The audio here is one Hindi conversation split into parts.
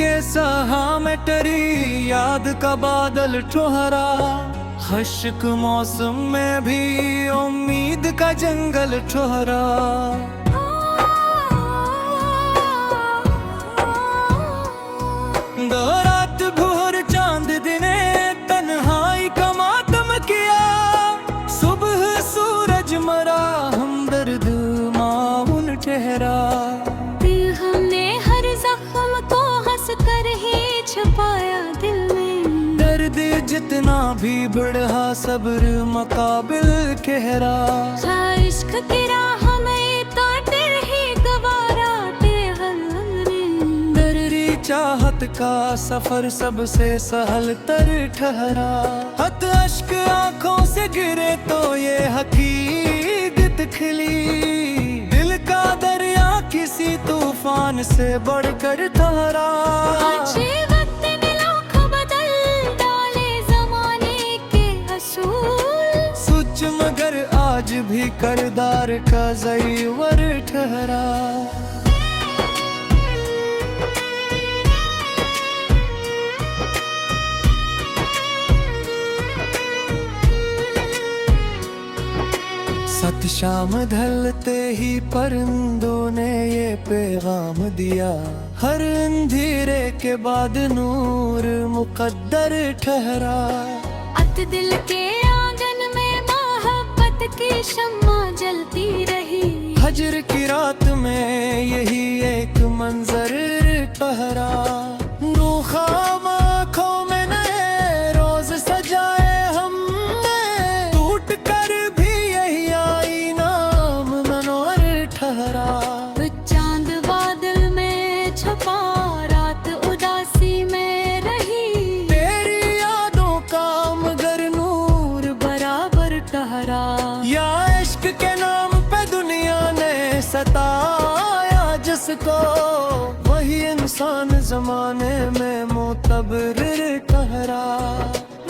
के सहा में टरी याद का बादल ठोहरा, खश्क मौसम में भी उम्मीद का जंगल ठोहरा। दो रात भोर चांद दिने तन्हाई का मातम किया, सुबह सूरज मरा हमदर्द माउन ठहरा। दिल हमने हर जख्म को हंस कर ही छुपाया दिल में, दर्द जितना भी बढ़ा सब्र मुकाबिल कहरा। इश्क की राह में काटे ही गवारा दर्री चाहत का सफर सबसे सहल तर ठहरा। हत अश्क आंखों से गिरे तो ये हकीकत खिली, दिल का दरिया किसी तूफान से बढ़कर ठहरा। मगर आज भी करदार का ज़ईवर ठहरा। सत शाम ढलते ही परिंदों ने ये पैगाम दिया, हर अंधेरे के बाद नूर मुकद्दर ठहरा। अत दिल के की शम्मा जलती रही, हजर की रात में यही एक मंजर ठहरा। रूखाम आँखों में नए रोज सजाए हमने, टूट कर भी यही आईना मनोहर ठहरा। चांद बादल में छुपा रात उदासी में रही, तेरी यादों का मगर नूर बराबर ठहरा। या इश्क के नाम पे दुनिया ने सताया जिसको, वही इंसान जमाने में मोतबर ठहरा।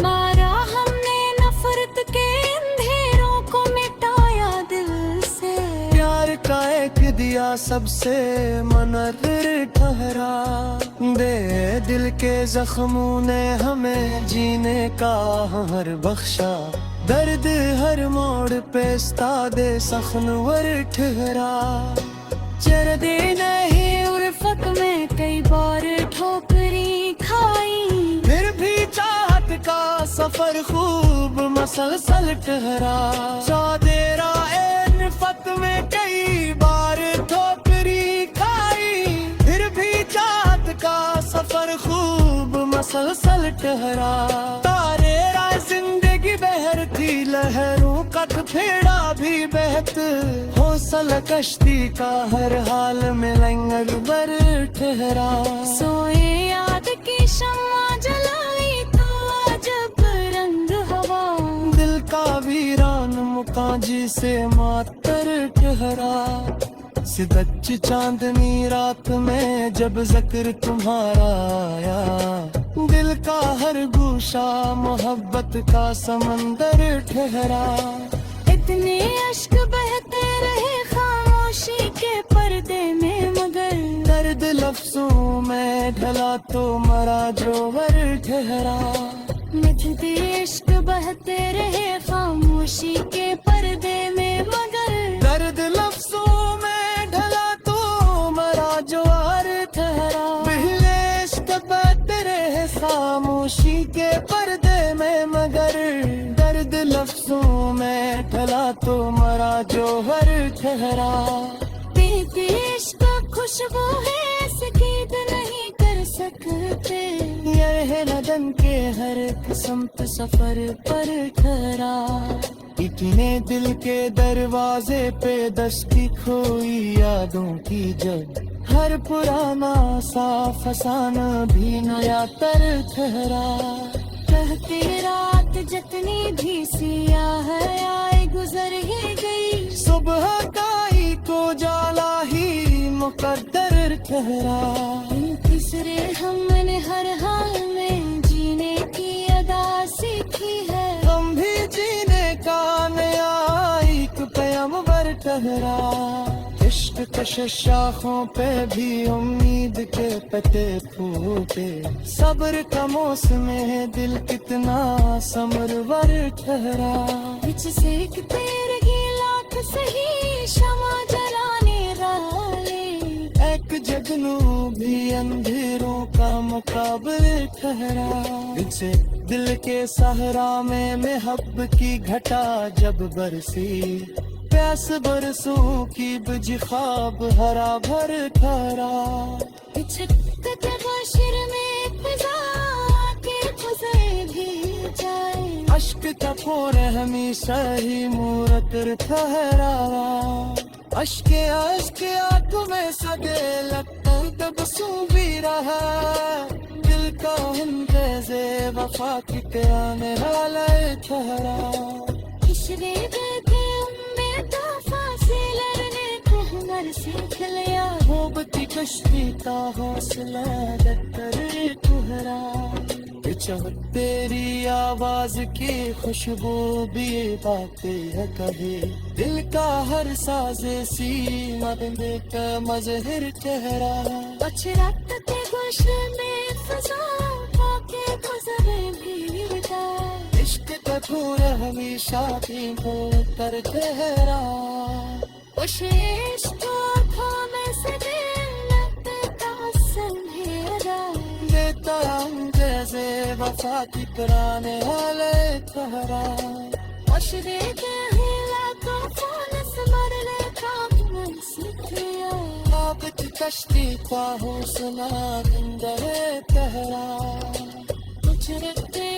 मारा हमने नफरत के अंधेरों को मिटाया दिल से, प्यार का एक दिया सबसे मनर ठहरा। दे दिल के जख्मों ने हमें जीने का हर बख्शा, दर्द हर मोड़ पे उस्तादे सखनवर ठहरा। चरदी नहीं उर्फत में कई बार ठोकरी खाई, फिर भी चाहत का सफर खूब मसलसल ठहरा। चादेरा नफरत में कई बार ठोकरी खाई, फिर भी चाहत का सफर खूब मसलसल ठहरा। तारे जिंदगी बहर थी लहरों का फेड़ा भी बहत, हौसला कश्ती का हर हाल में लंगर बर ठहरा। सोए याद की शम्मा जलाई तो अजब रंग हवा, दिल का वीरान मुकाजी से मातर ठहरा। सिदच चांदनी रात में जब जिक्र तुम्हारा आया, दिल का हर गूशा मोहब्बत का समंदर ठहरा। इतने अश्क बहते रहे खामोशी के पर्दे में, मगर दर्द लफ्जों में ढला तो मरा जोवर ठहरा। मिटते इश्क बहते रहे खामोशी के पर्दे में, मगर दर्द लफ्जों में ढला तो मरा जोवर ठहरा। पहले इश्क बहते रहे खामोशी के पर्दे में, मगर दर्द लफ्जों में ढला तो मरा जोहर ठहरा। तेरे इश्क खुशबू है सकीद नहीं कर सकते, यह नदन के हर किस्म पे सफर पर ठहरा। इतने दिल के दरवाजे पे दस्ती खोई यादों की जब, हर पुराना सा फसाना भी नया तर ठहरा। कहती रात जितनी भी सियाह है आए गुजर ही गई, सुबह का ही को जाला ही मुकद्दर ठहरा। तीसरे हमने हर हाल में जीने की अदा सीखी है, हम भी जीने का नया एक पैगंबर ठहरा। इश्क इश्क कश शाखों पे भी उम्मीद के पत्ते फूटे। सब्र का मौसम है दिल कितना समरवर ठहरा। बिच सेक तेरे की लाख सही क्षमा जलाने वाले। एक जगनू भी अंधेरों का मुकाबले ठहरा। इसे दिल के सहरा में महब की घटा जब बरसी। प्यास बरसों की बुझ ख्वाब हरा भर ठहरा। बिछकते बशर में फिजा के गुजरे भी जाए। अश्क तपोर हमेशा ही मूरत ठहरा। अश्के अश्के आंखों में सगे लगता तब सू भी रहा। दिल का हिंदे वफा की आने वाला ठहरा। पिछले बैठे उम्मीद फांसी लड़ने को हुनर सीख लिया। मोहब्बती कश्ती का हौसला डकर ठहरा। तेरी आवाज की खुशबू भी बातें है कहे। दिल का हर साजे सीमा का मजहर चेहरा। अचरकते गुलशन में फजा के गुजरे भी जाए। इश्क का फूल हमेशा भी कर चेहरा। उस इश्क आँखों में से दिल का संहेरा। देता हम जैसे वफा की पुराने वाले ठहरा। अशरे के हिला को फोन स्मरने का मन सीख लिया। आबत कश्ती का हौसला अंदर ठहरा। कुछ रखते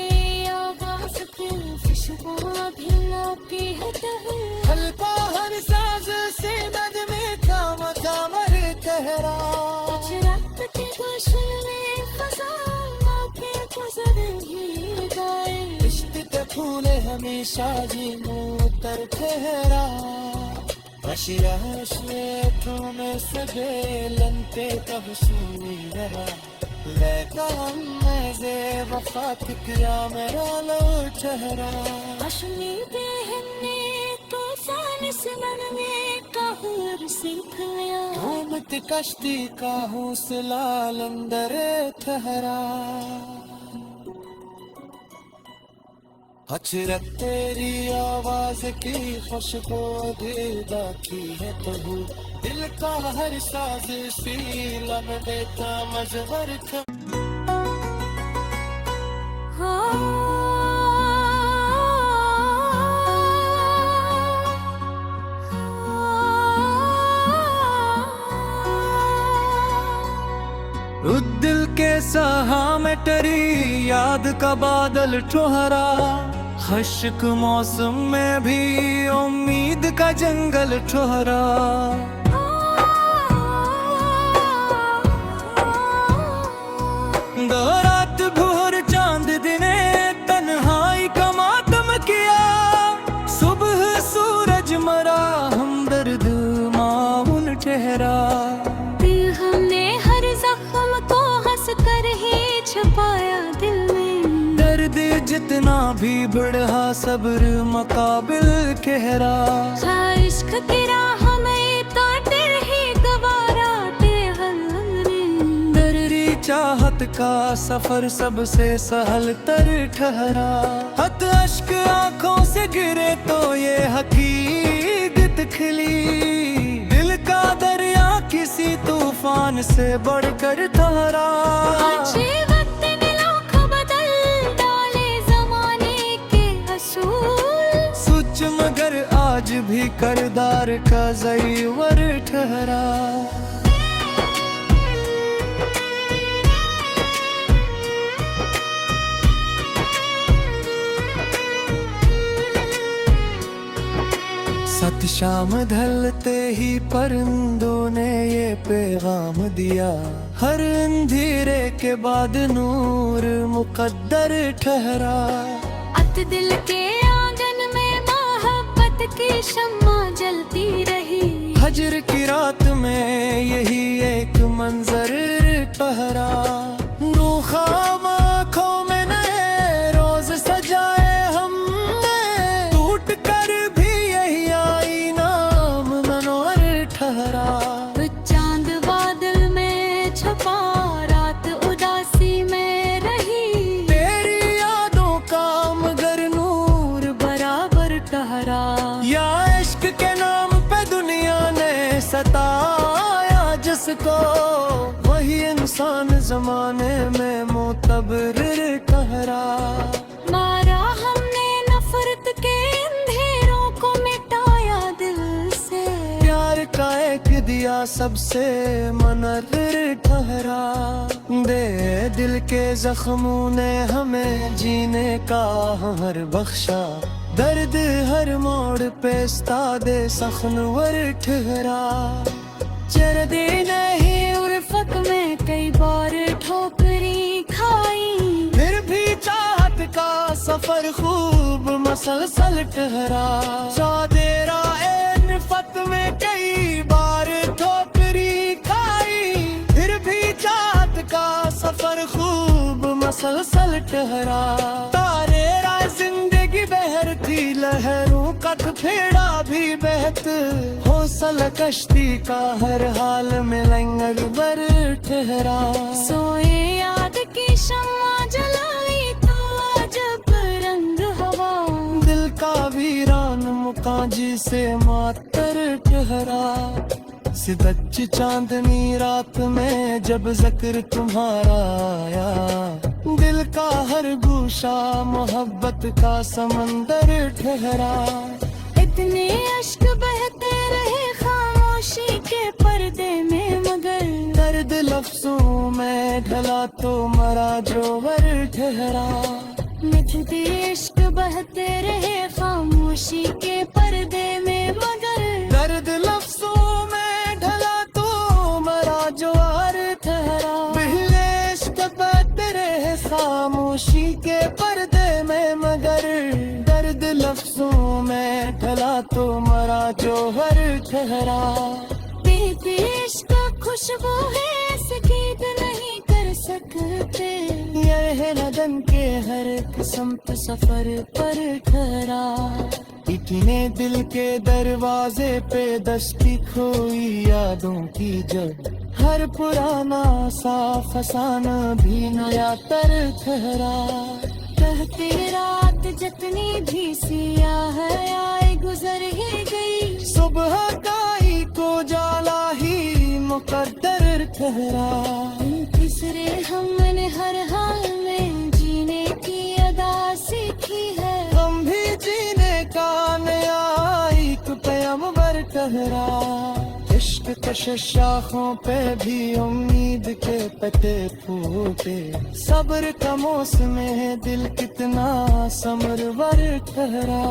आवाज की खुशबू भी लाती है ठहरा। हल्का हर साज से नद में काम कामर ठहरा। कुछ रखते गुलशन में फजा के गुजरे भी जाए। इश्क के फूल हमेशा जी मुतर ठहरा। अशिरा शेखों में सगे लंते कब सुनी रहा। लेका मैं जे वफा की किया मेरा लो ठहरा। अशनी बेहने तूफान से मन में कहर सीख लिया। घूमत कश्ती का हौसला अंदर ठहरा। अचरक तेरी आवाज की खुशबू दिलदा की है तबू। दिल का हर साज सीला में देता मजबर दिल के सहा में टरी याद का बादल ठहरा। खश्क मौसम में भी उम्मीद का जंगल ठहरा। दो रात भोर चांद दिने तन्हाई का मातम किया। सुबह सूरज मरा हमदर्द माउन ठहरा। दिल हमने हर जख्म को हंस कर ही छुपाया दिल में। दर्द जितना भी बढ़ा सब्र मुकाबिल ठहरा। इश्क की राह में काटे ही गवारा हमने। दर्री चाहत का सफर सबसे सहल तर ठहरा। हत अश्क आंखों से गिरे तो ये हकीकत खिली। दिल का दरिया किसी तूफान से बढ़कर ठहरा। मगर आज भी करदार का ज़ईवर ठहरा। सत शाम ढलते ही परिंदों ने ये पैगाम दिया। हर अंधेरे के बाद नूर मुकद्दर ठहरा। अत दिल के की शम्मा जलती रही। हजर की रात में यही एक मंजर ठहरा। नूखाम आँखों में नए रोज सजाए हमने। टूट कर भी यही आई नाम मनोहर ठहरा। को वही इंसान जमाने में मोतबर ठहरा। मारा हमने नफरत के अंधेरों को मिटाया दिल से, प्यार का एक दिया सबसे मुनव्वर ठहरा। दे दिल के जख्मों ने हमें जीने का हर बख्शा, दर्द हर मोड़ पे उस्तादे सखनवर ठहरा। चरदे नहीं उर्फत में कई बार ठोकरी खाई, फिर भी चाहत का सफर खूब मसलसल ठहरा। चादेरा नफरत में कई बार ठोकरी खाई, फिर भी चाहत का सफर खूब मसलसल ठहरा। तारे राह जिंदगी बहर थी, लहरों का फेड़ा भी बहत, हौसला कश्ती का हर हाल में लंगर बर ठहरा। सोए याद की शम्मा जलाई तो अजब रंग हवा, दिल का वीरान मुकाजी से मातर ठहरा। सिदच चांदनी रात में जब जिक्र तुम्हारा आया, दिल का हर गूशा मोहब्बत का समंदर ठहरा। इतने अश्क बहते रहे खामोशी के पर्दे में, मगर दर्द लफ्जों में ढला तो मरा जोवर ठहरा। मिठते इश्क बहते रहे खामोशी के पर्दे में, मगर दर्द लफ्जों में ढला तो मरा जोवर ठहरा। पहले इश्क बहते रहे खामोशी के पर्दे में, मगर दर्द लफ्जों में ढला तो मरा जोहर ठहरा। पीती इश्क खुशबू है सकीद नहीं कर सकते, यह नदन के हर किस्मत सफर पर ठहरा। इतने दिल के दरवाजे पे दस्ती खोई यादों की, जब हर पुराना सा फसाना भी नया तर ठहरा। कहते रात जितनी भी सियाह है आए गुजर ही गई, सुबह काई को जाला ही मुकद्दर ठहरा। तीसरे हमने हर हाल में जीने की अदा सीखी है, हम भी जीने का नया एक पैगंबर ठहरा। इश्क कशिश शाखों पे भी उम्मीद के पत्ते फूटे, सब्र का मौसम है दिल कितना समरवर ठहरा।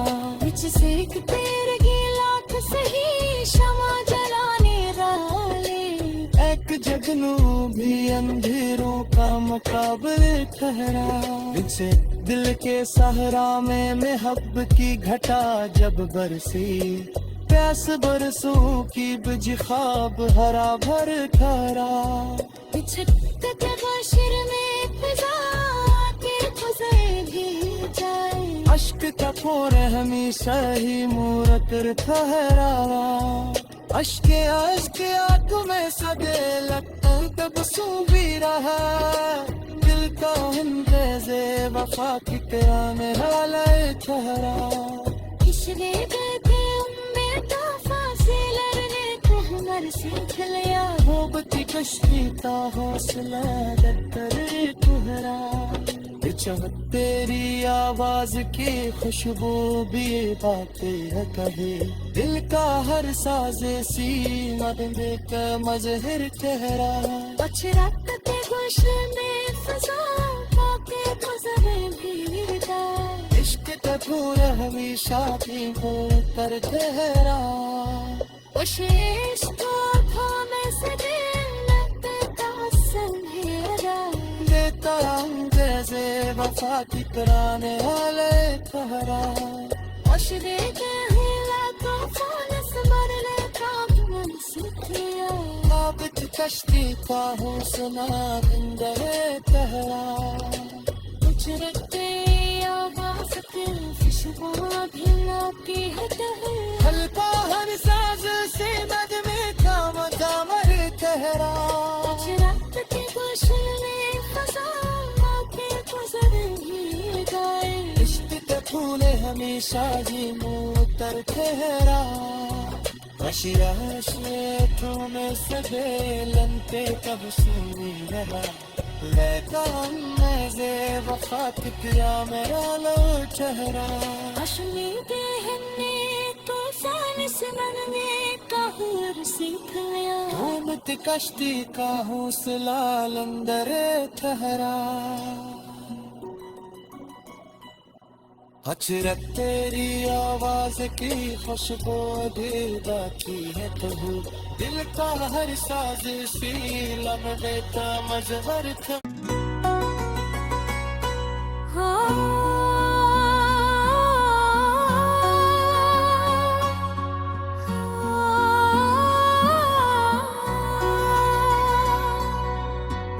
बिच सेक तेरे गिलाफ सही शमा जलाने वाले, एक जगनू भी अंधेरों का मुकाबले ठहरा। इनसे दिल के सहरा में महब की घटा जब बरसी, प्यास बरसों की बिज ख्वाब हरा भर ठहरा। बिछड़ते बशर में फिजा के गुजर भी जाए, अश्क का फोर हमेशा ही मूरत ठहरा। अश्क आंखों में सदे लगता तब सू भी रहा, दिल का हिंदे वफा की क्या मेरा लय ठहरा। पिछले गए उम्मीदा फासिले लड़ने को हुनर सीख लिया, मोहब्बती कश्ती का हौसला डर ठहरा। चाहत तेरी आवाज की खुशबू भी बातें है कहे, दिल का हर साजे सीमा का मजहर ठहरा। पछड़ते गुलशन में फजा के गुजरे भी जाए, इश्क का पूरा हमेशा भी हो कर ठहरा। उस इश्क में से दिल लगता संहेरा, देता रंग जैसे वफा की पुराने वाले ठहरा। अशरे के हिला तो फोन स्मर लेता मन सीखिया, आबिद कश्ती का हौसला जिंदा ठहरा। गुजरते आवाज के खुशबू भी लाती है ठहरा, हल्का हर साज से मद में काम दामर ठहरा। गुजरते गुलशन में फजा के गुजरे ही गए, इश्क के फूले हमेशा ही मुतर ठहरा। में सबेलंते कब सुनी रहा लेता हमने वफात किया मेरा लो चेहरा अशनी के हमने तूफान से मनने का हुर सिखाया घूमत कश्ती का हौसला लंदर ठहरा अचरत तेरी आवाज की खुशबू दिल बाकी है तो दिल का हर साज सी लम्हे का मजबर था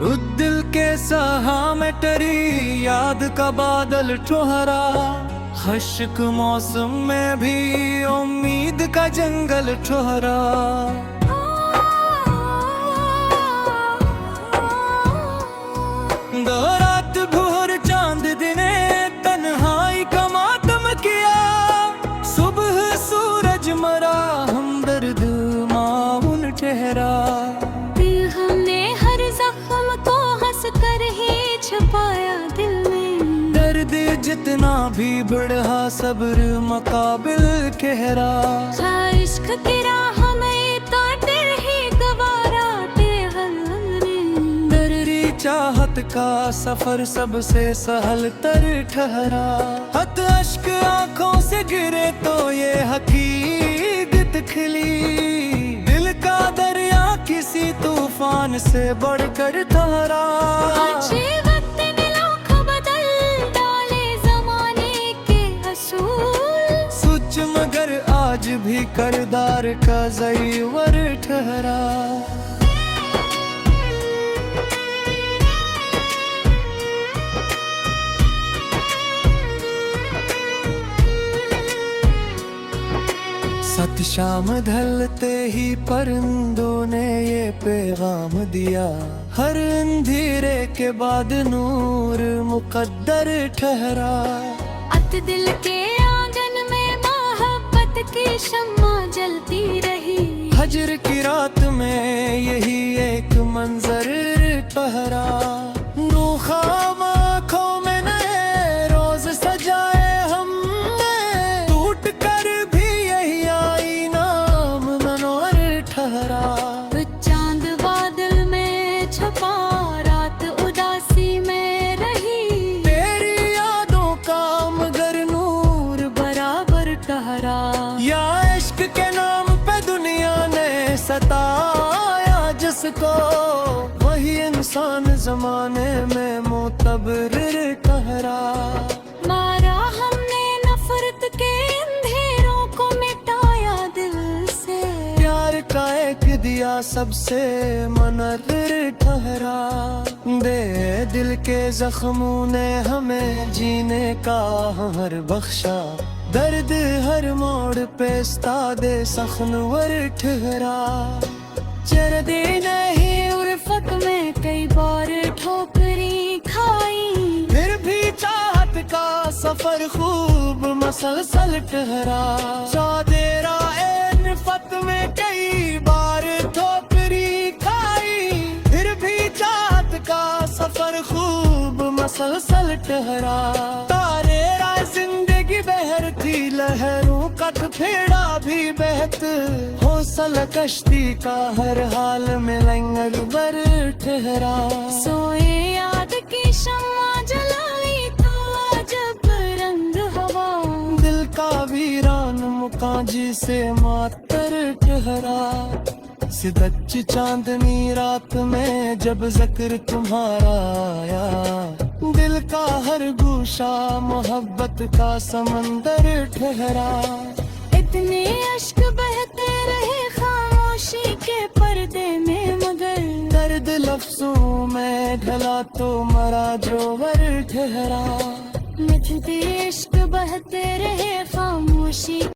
उस दिल के सहा में टरी याद का बादल ठहरा खश्क मौसम में भी उम्मीद का जंगल ठहरा दो रात भोर चांद दिने तन्हाई का मातम किया सुबह सूरज मरा हमदर्द माउन ठहरा हमने हर जख्म को हंस कर ही छुपाया दिल में दर्द जितना भी बढ़ा सब्र मुकाबिल कहरा इश्क की राह में ताटे ही गवारा दर्री चाहत का सफर सबसे सहल तर ठहरा हत अश्क आंखों से गिरे तो ये हकीकत खिली दिल का दरिया किसी तूफान से बढ़कर ठहरा अच्छे वक्त ने लोग बदल डाले जमाने के असूल सुच मगर आज भी करदार का ज़ईवर ठहरा सत शाम ढलते ही परिंदों ने ये पैगाम दिया हर अंधेरे के बाद नूर मुकद्दर ठहरा अत दिल के आंगन में मोहब्बत की शम्मा जलती रही हजर की रात में यही एक मंजर ठहरा नूखाम आँखों में नए रोज सजाए हमने टूट कर भी यही आई नाम मनोहर ठहरा चांद बादल में छुपा रात उदासी में रही तेरी यादों का मगर नूर बराबर ठहरा या इश्क के नाम पे दुनिया ने सताया जिसको वही इंसान जमाने में मोतबर ठहरा मारा हमने नफरत के अंधेरों को मिटाया दिल से प्यार का एक दिया सबसे मनर ठहरा दे दिल के जख्मों ने हमें जीने का हर बख्शा दर्द हर मोड़ पे दे सखनवर ठहरा चरदी नहीं उर्फत में कई बार ठोकरी खाई फिर भी चाहत का सफर खूब मसलसल ठहरा चादेरा नफत में कई बार ठोकरी खाई फिर भी चाहत का सफर खूब मसलसल ठहरा तारे राय जिंदगी बहर थी लहरों का फेड़ा भी बहत हौसला कश्ती का हर हाल में लंगर बर ठहरा सोए याद की शम्मा जलाई तो जब रंग हवा दिल का वीरान मुकाजी से मातर ठहरा सिदच चांदनी रात में जब जिक्र तुम्हारा आया दिल का हर गूशा मोहब्बत का समंदर ठहरा इतने अश्क बहते रहे खामोशी के पर्दे में मगर दर्द लफ्जों में ढला तो मरा जोवर ठहरा मिटते इश्क बहते रहे खामोशी